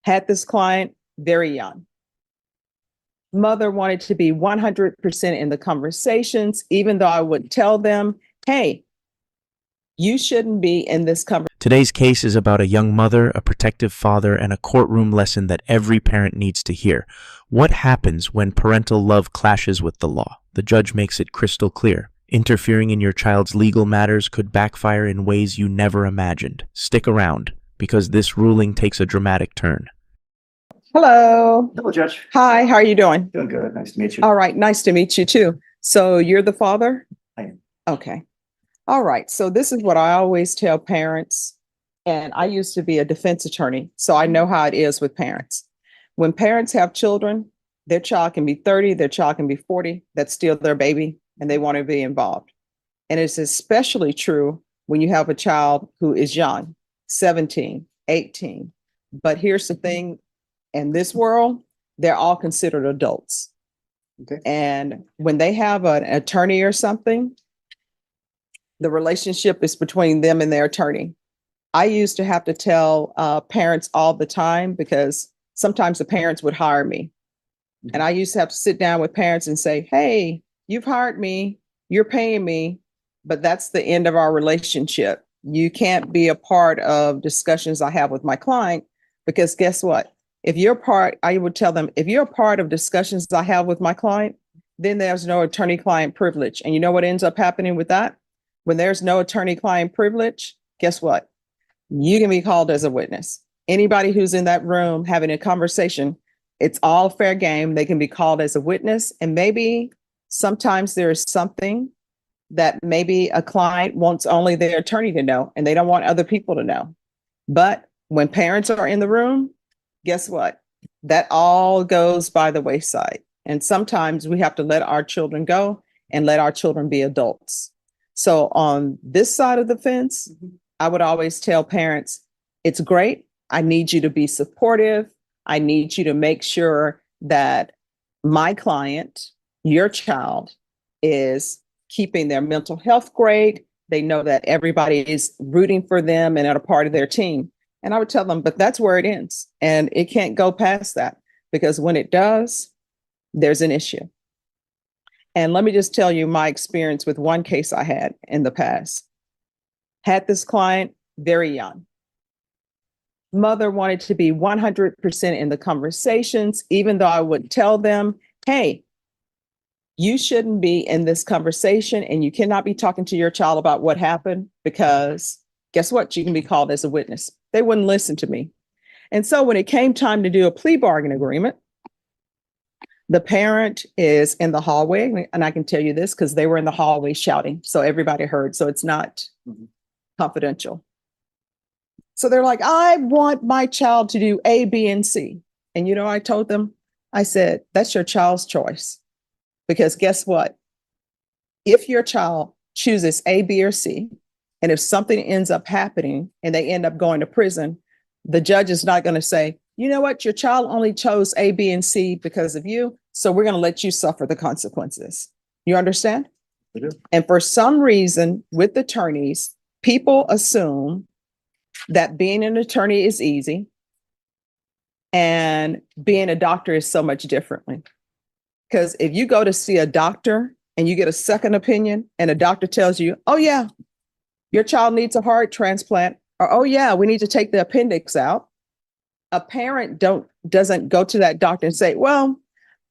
Had this client very young. Mother wanted to be 100% in the conversations, even though I would tell them, hey, you shouldn't be in this conversation. Today's case is about a young mother, a protective father, and a courtroom lesson that every parent needs to hear. What happens when parental love clashes with the law? The judge makes it crystal clear. Interfering in your child's legal matters could backfire in ways you never imagined. Stick around, because this ruling takes a dramatic turn. Hello. Hello, Judge. Hi, how are you doing? Doing good. Nice to meet you. All right, nice to meet you too. So you're the father? I am. Okay. All right. So this is what I always tell parents. And I used to be a defense attorney, so I know how it is with parents. When parents have children, their child can be 30, their child can be 40, that's still their baby, and they want to be involved. And it's especially true when you have a child who is young, 17, 18. But here's the thing, in this world, they're all considered adults. Okay. And when they have an attorney or something, the relationship is between them and their attorney. I used to have to tell parents all the time because sometimes the parents would hire me. And I used to have to sit down with parents and say, hey, you've hired me, you're paying me, but that's the end of our relationship. You can't be a part of discussions I have with my client because guess what? If you're part, I would tell them, if you're a part of discussions I have with my client, then there's no attorney-client privilege. And you know what ends up happening with that? When there's no attorney-client privilege, guess what? You can be called as a witness. Anybody who's in that room having a conversation, it's all fair game. They can be called as a witness. And maybe sometimes there is something that maybe a client wants only their attorney to know, and they don't want other people to know. But when parents are in the room, guess what? That all goes by the wayside. And sometimes we have to let our children go and let our children be adults. So on this side of the fence, I would always tell parents, it's great. I need you to be supportive. I need you to make sure that my client, your child, is keeping their mental health great. They know that everybody is rooting for them and are a part of their team. And I would tell them, but that's where it ends. And it can't go past that because when it does, there's an issue. And let me just tell you my experience with one case I had in the past. Had this client very young. Mother wanted to be 100% in the conversations, even though I would tell them, hey, you shouldn't be in this conversation and you cannot be talking to your child about what happened because guess what? You can be called as a witness. They wouldn't listen to me. And so when it came time to do a plea bargain agreement, the parent is in the hallway, and I can tell you this because they were in the hallway shouting, so everybody heard, so it's not confidential. So they're like, I want my child to do A, B, and C. And you know, I told them, I said, that's your child's choice. Because guess what? If your child chooses A, B, or C, and if something ends up happening and they end up going to prison, the judge is not going to say, you know what, your child only chose A, B, and C because of you, so we're going to let you suffer the consequences. You understand? I do. And for some reason, with attorneys, people assume that being an attorney is easy and being a doctor is so much differently. Because if you go to see a doctor and you get a second opinion and a doctor tells you, oh yeah, your child needs a heart transplant, or oh yeah, we need to take the appendix out. A parent doesn't go to that doctor and say, well,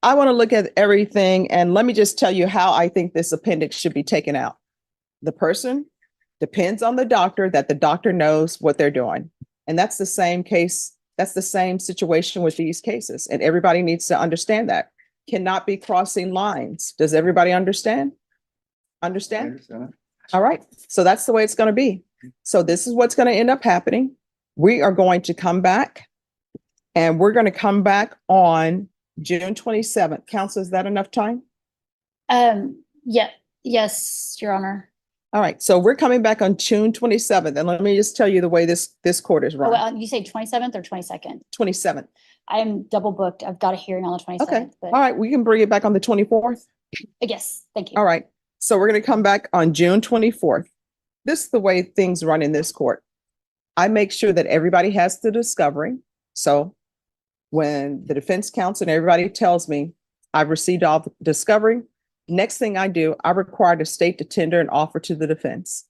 I want to look at everything and let me just tell you how I think this appendix should be taken out. The person depends on the doctor, that the doctor knows what they're doing. And that's the same case. That's the same situation with these cases. And everybody needs to understand that. Cannot be crossing lines. Does everybody understand? Understand? I understand. All right. So that's the way it's going to be. So this is what's going to end up happening. We are going to come back and we're going to come back on June 27th. Counsel, is that enough time? Yeah. Yes, Your Honor. All right. So we're coming back on June 27th. And let me just tell you the way this court is run. Well, you say 27th or 22nd? 27th. I'm double booked. I've got a hearing on the 27th. Okay. But All right. We can bring it back on the 24th. yes, thank you. All right. So we're going to come back on June 24th. This is the way things run in this court. I make sure that everybody has the discovery. So When the defense counsel and everybody tells me I've received all the discovery, next thing I do, I require the state to tender an offer to the defense.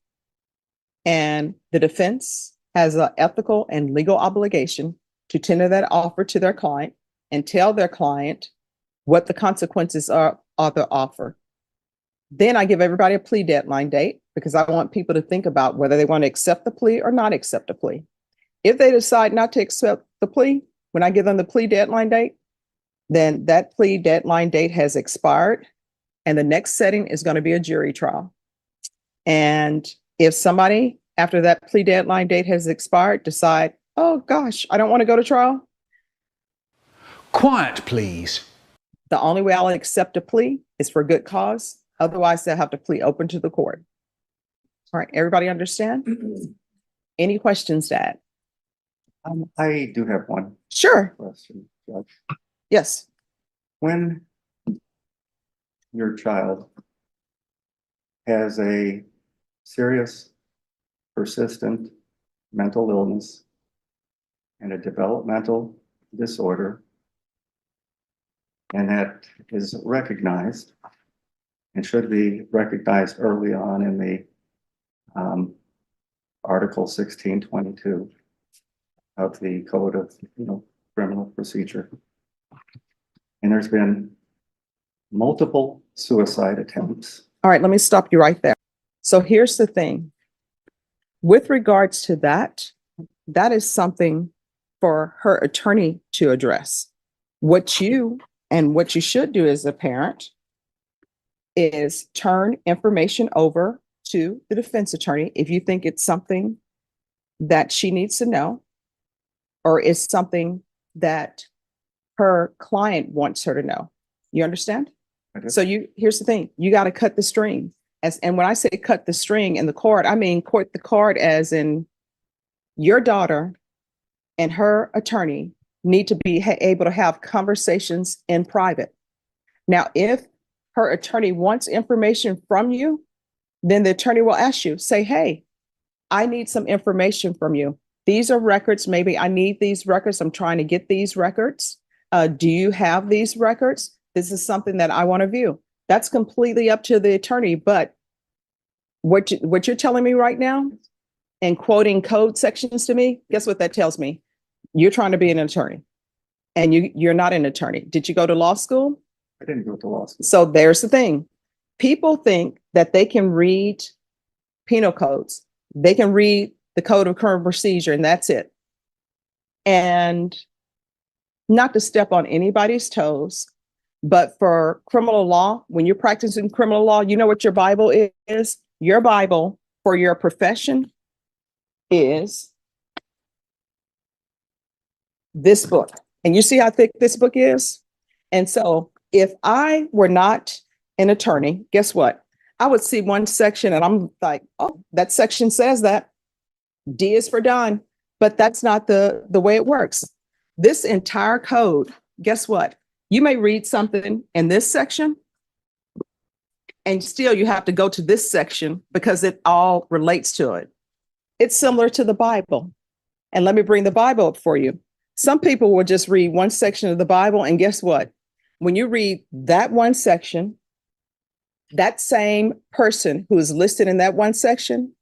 And the defense has an ethical and legal obligation to tender that offer to their client and tell their client what the consequences are of the offer. Then I give everybody a plea deadline date because I want people to think about whether they want to accept the plea or not accept the plea. If they decide not to accept the plea, when I give them the plea deadline date, then that plea deadline date has expired and the next setting is going to be a jury trial. And if somebody after that plea deadline date has expired decide, oh gosh, I don't want to go to trial. Quiet, please. The only way I'll accept a plea is for good cause. Otherwise, they'll have to plea open to the court. All right, everybody understand? Any questions, Dad? I do have one Sure. question, Judge. Yes. When your child has a serious, persistent mental illness and a developmental disorder, and that is recognized and should be recognized early on in the Article 1622 of the Code of Criminal Procedure. And there's been multiple suicide attempts. All right, let me stop you right there. So here's the thing. With regards to that, that is something for her attorney to address. What you should do as a parent is turn information over to the defense attorney if you think it's something that she needs to know or is something that her client wants her to know. You understand? So here's the thing, you got to cut the string. And when I say cut the string in the court, I mean court the court as in your daughter and her attorney need to be able to have conversations in private. Now, if her attorney wants information from you, then the attorney will ask you, say, hey, I need some information from you. These are records. Maybe I need these records. I'm trying to get these records. Do you have these records? This is something that I want to view. That's completely up to the attorney. But what you're telling me right now and quoting code sections to me, guess what that tells me? You're trying to be an attorney and you're not an attorney. Did you go to law school? I didn't go to law school. So there's the thing. People think that they can read penal codes. They can read the Code of Criminal Procedure and that's it. And not to step on anybody's toes, but for criminal law, when you're practicing criminal law, you know what your Bible is? Your Bible for your profession is this book. And you see how thick this book is? And so if I were not an attorney, guess what? I would see one section and I'm like, oh, that section says that. D is for done. But that's not the way it works. This entire code, guess what? You may read something in this section and still you have to go to this section because it all relates to it. It's similar to the Bible. And let me bring the Bible up for you. Some people will just read one section of the Bible and guess what? When you read that one section, that same person who is listed in that one section,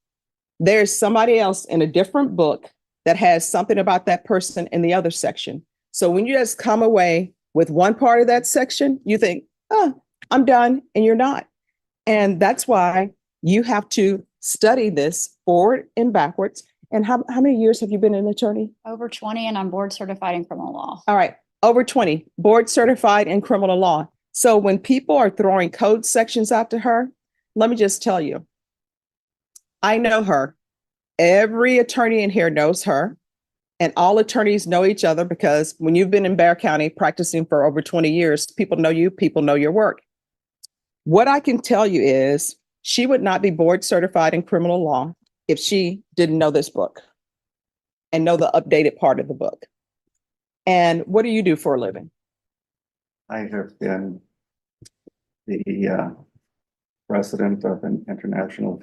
there's somebody else in a different book that has something about that person in the other section. So when you just come away with one part of that section, you think, oh, I'm done, and you're not. And that's why you have to study this forward and backwards. And how many years have you been an attorney? Over 20, and I'm board certified in criminal law. All right, over 20, board certified in criminal law. So when people are throwing code sections out to her, let me just tell you, I know her. Every attorney in here knows her. And all attorneys know each other because when you've been in Bexar County practicing for over 20 years, people know you, people know your work. What I can tell you is she would not be board certified in criminal law if she didn't know this book and know the updated part of the book. And what do you do for a living? I have been the president of an international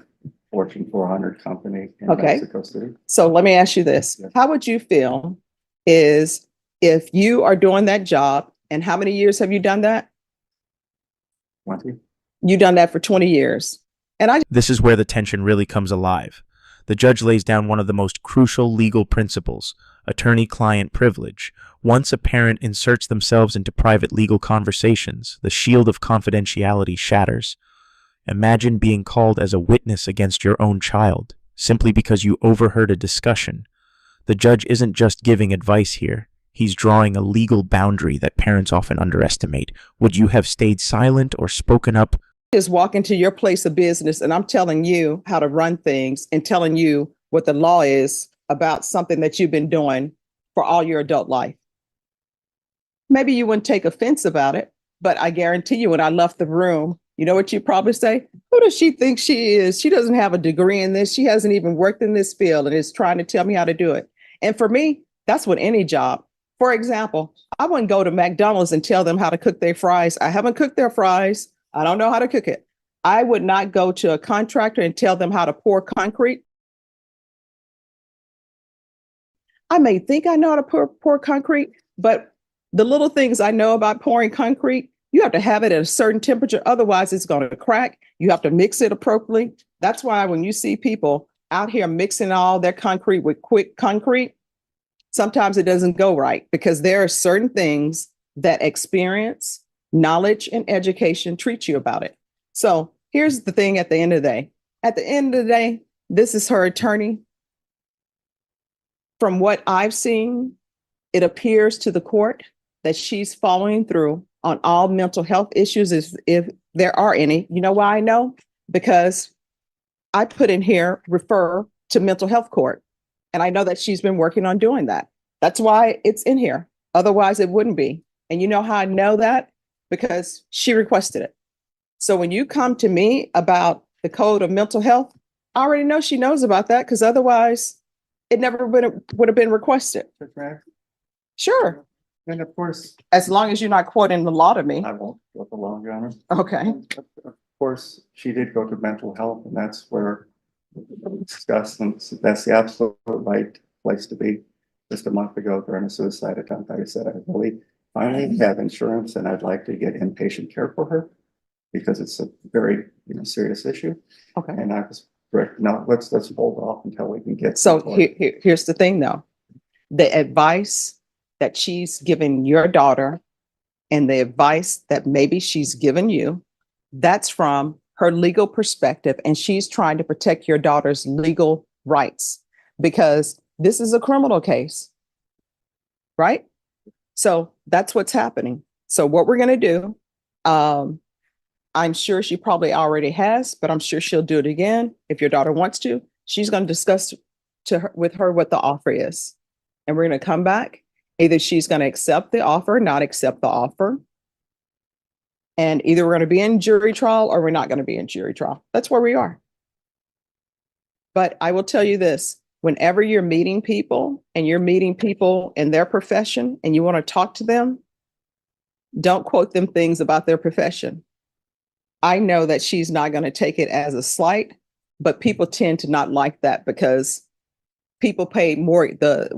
Fortune 400 company in Okay. Mexico City. So let me ask you this. Yes. How would you feel is If you are doing that job, and how many years have you done that? 20. You've done that for 20 years. And I This is where the tension really comes alive. The judge lays down one of the most crucial legal principles, attorney-client privilege. Once a parent inserts themselves into private legal conversations, the shield of confidentiality shatters. Imagine being called as a witness against your own child, simply because you overheard a discussion. The judge isn't just giving advice here. He's drawing a legal boundary that parents often underestimate. Would you have stayed silent or spoken up? just walk into your place of business and I'm telling you how to run things and telling you what the law is about something that you've been doing for all your adult life. Maybe you wouldn't take offense about it, but I guarantee you when I left the room, you know what you probably say? Who does she think she is? She doesn't have a degree in this. She hasn't even worked in this field and is trying to tell me how to do it. And for me, that's with any job. For example, I wouldn't go to McDonald's and tell them how to cook their fries. I haven't cooked their fries. I don't know how to cook it. I would not go to a contractor and tell them how to pour concrete. I may think I know how to pour concrete, but the little things I know about pouring concrete, you have to have it at a certain temperature. Otherwise, it's going to crack. You have to mix it appropriately. That's why when you see people out here mixing all their concrete with quick concrete, sometimes it doesn't go right because there are certain things that experience, knowledge, and education treat you about it. So here's the thing at the end of the day. At the end of the day, this is her attorney. From what I've seen, it appears to the court that she's following through on all mental health issues if there are any. You know why I know? Because I put in here, refer to mental health court. And I know that she's been working on doing that. That's why it's in here. Otherwise, it wouldn't be. And you know how I know that? Because she requested it. So when you come to me about the code of mental health, I already know she knows about that because otherwise it never would have been requested. Sure. And of course, As long as you're not quoting the law to me. I won't go the long, Your Honor. Okay. Of course, she did go to mental health and that's where we discussed, and that's the absolute right place to be. Just a month ago during a suicide attempt, I said, I really finally have insurance and I'd like to get inpatient care for her because it's a very, serious issue. Okay. And I was correct. No, let's hold off until we can get. So here's the thing though. The advice that she's given your daughter and the advice that maybe she's given you, that's from her legal perspective. And she's trying to protect your daughter's legal rights because this is a criminal case, right? So that's what's happening. So what we're going to do, I'm sure she probably already has, but I'm sure she'll do it again. If your daughter wants to, she's going to discuss with her what the offer is. And we're going to come back. Either she's going to accept the offer or not accept the offer. And either we're going to be in jury trial or we're not going to be in jury trial. That's where we are. But I will tell you this, whenever you're meeting people and you're meeting people in their profession and you want to talk to them, don't quote them things about their profession. I know that she's not going to take it as a slight, but people tend to not like that because people pay more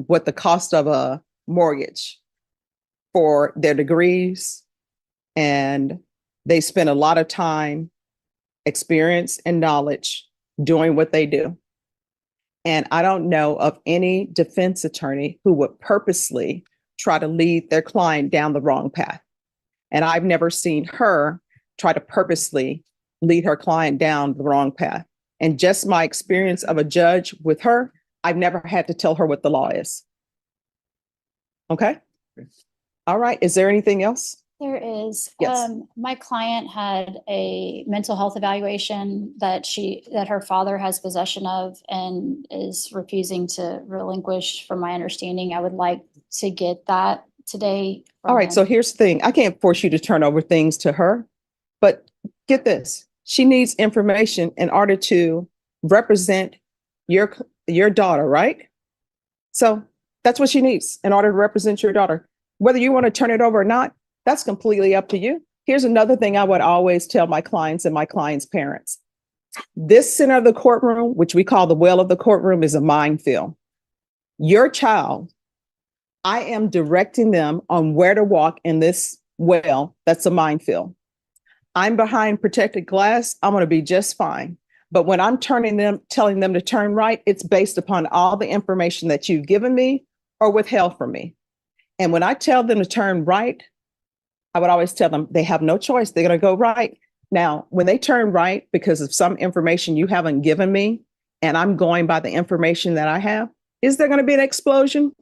what the cost of a mortgage for their degrees, and they spend a lot of time, experience, and knowledge doing what they do. And I don't know of any defense attorney who would purposely try to lead their client down the wrong path. And I've never seen her try to purposely lead her client down the wrong path. And just my experience of a judge with her, I've never had to tell her what the law is. Okay. All right. Is there anything else? There is. Yes. My client had a mental health evaluation that her father has possession of and is refusing to relinquish, from my understanding. I would like to get that today. All right. So here's the thing. I can't force you to turn over things to her, but get this. She needs information in order to represent your daughter, right? So that's what she needs in order to represent your daughter. Whether you want to turn it over or not, that's completely up to you. Here's another thing I would always tell my clients and my clients' parents. This center of the courtroom, which we call the well of the courtroom, is a minefield. Your child I am directing them on where to walk in this well that's a minefield. I'm behind protected glass, I'm going to be just fine. But when I'm telling them to turn right, it's based upon all the information that you've given me or withheld from me. And when I tell them to turn right, I would always tell them they have no choice. They're going to go right. Now, when they turn right because of some information you haven't given me, and I'm going by the information that I have, is there going to be an explosion?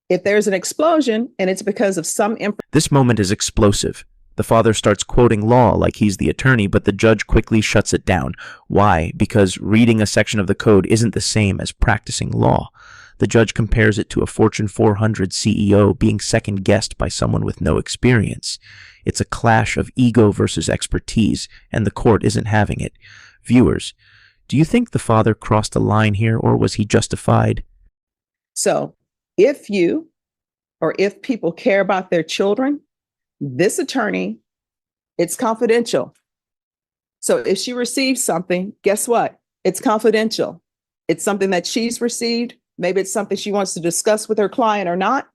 If there's an explosion and it's because of some information. This moment is explosive. The father starts quoting law like he's the attorney, but the judge quickly shuts it down. Why? Because reading a section of the code isn't the same as practicing law. The judge compares it to a Fortune 400 CEO being second-guessed by someone with no experience. It's a clash of ego versus expertise, and the court isn't having it. Viewers, do you think the father crossed a line here, or was he justified? So if people care about their children, this attorney, it's confidential. So if she receives something, guess what? It's confidential. It's something that she's received. Maybe it's something she wants to discuss with her client or not.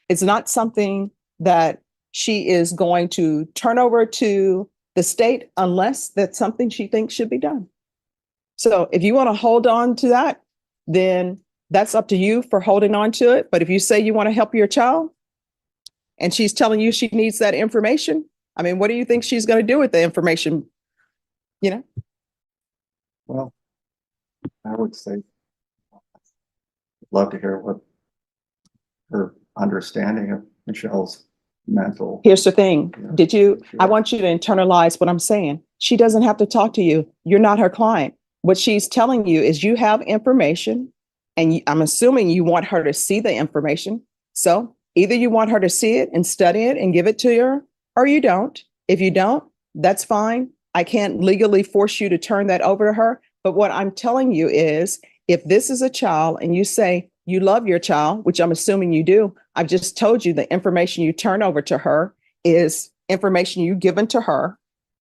It's not something that she is going to turn over to the state unless that's something she thinks should be done. So if you want to hold on to that, then that's up to you for holding on to it. But if you say you want to help your child and she's telling you she needs that information, I mean, what do you think she's going to do with the information? You know? Well, I would say, love to hear what her understanding of Michelle's mental. Here's the thing. Yeah. I want you to internalize what I'm saying. She doesn't have to talk to you. You're not her client. What she's telling you is you have information, and I'm assuming you want her to see the information. So either you want her to see it and study it and give it to her, or you don't. If you don't, that's fine. I can't legally force you to turn that over to her. But what I'm telling you is, if this is a child and you say you love your child, which I'm assuming you do, I've just told you the information you turn over to her is information you've given to her.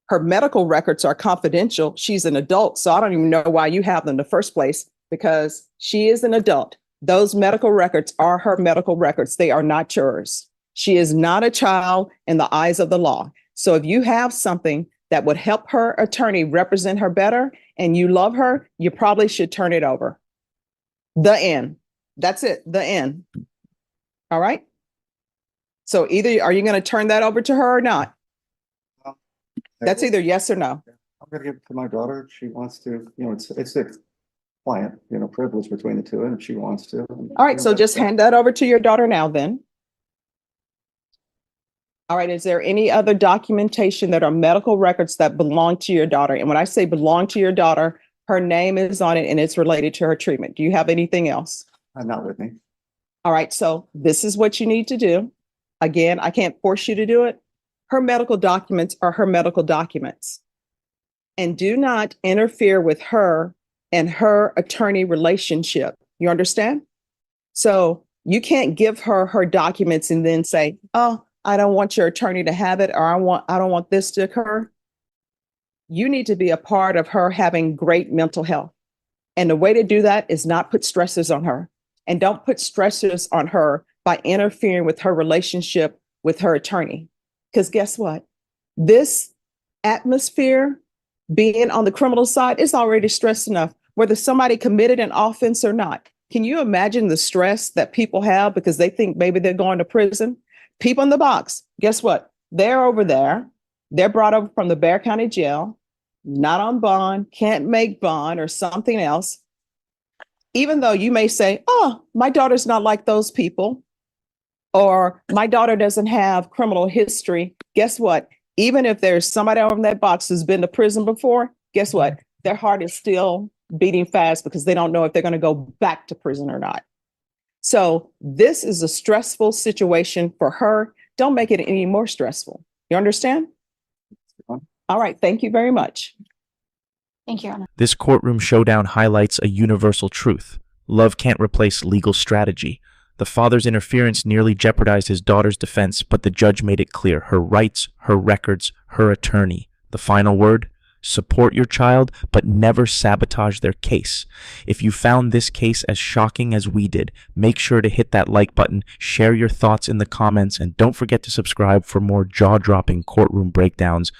Her medical records are confidential. She's an adult, so I don't even know why you have them in the first place, because she is an adult. Those medical records are her medical records. They are not yours. She is not a child in the eyes of the law. So if you have something that would help her attorney represent her better and you love her, you probably should turn it over. The end. That's it. The end. All right. So either are you going to turn that over to her or not? That's either yes or no. I'm going to give it to my daughter. If she wants to, it's a client, privilege between the two, and if she wants to. All right. So just hand that over to your daughter now then. All right. Is there any other documentation that are medical records that belong to your daughter? And when I say belong to your daughter, her name is on it and it's related to her treatment. Do you have anything else? Not with me. All right. So this is what you need to do. Again, I can't force you to do it. Her medical documents are her medical documents. And do not interfere with her and her attorney relationship. You understand? So you can't give her her documents and then say, oh, I don't want your attorney to have it, or I don't want this to occur. You need to be a part of her having great mental health. And the way to do that is not put stressors on her. And don't put stressors on her by interfering with her relationship with her attorney. Because guess what? This atmosphere, being on the criminal side, is already stressed enough, whether somebody committed an offense or not. Can you imagine the stress that people have because they think maybe they're going to prison? People in the box, guess what? They're over there. They're brought over from the Bexar County Jail, not on bond, can't make bond or something else. Even though you may say, oh, my daughter's not like those people, or my daughter doesn't have criminal history. Guess what? Even if there's somebody over in that box who's been to prison before, guess what? Their heart is still beating fast because they don't know if they're going to go back to prison or not. So this is a stressful situation for her. Don't make it any more stressful. You understand? All right. Thank you very much. Thank you, Your Honor. This courtroom showdown highlights a universal truth. Love can't replace legal strategy. The father's interference nearly jeopardized his daughter's defense, but the judge made it clear: her rights, her records, her attorney. The final word? Support your child, but never sabotage their case. If you found this case as shocking as we did, make sure to hit that like button, share your thoughts in the comments, and don't forget to subscribe for more jaw-dropping courtroom breakdowns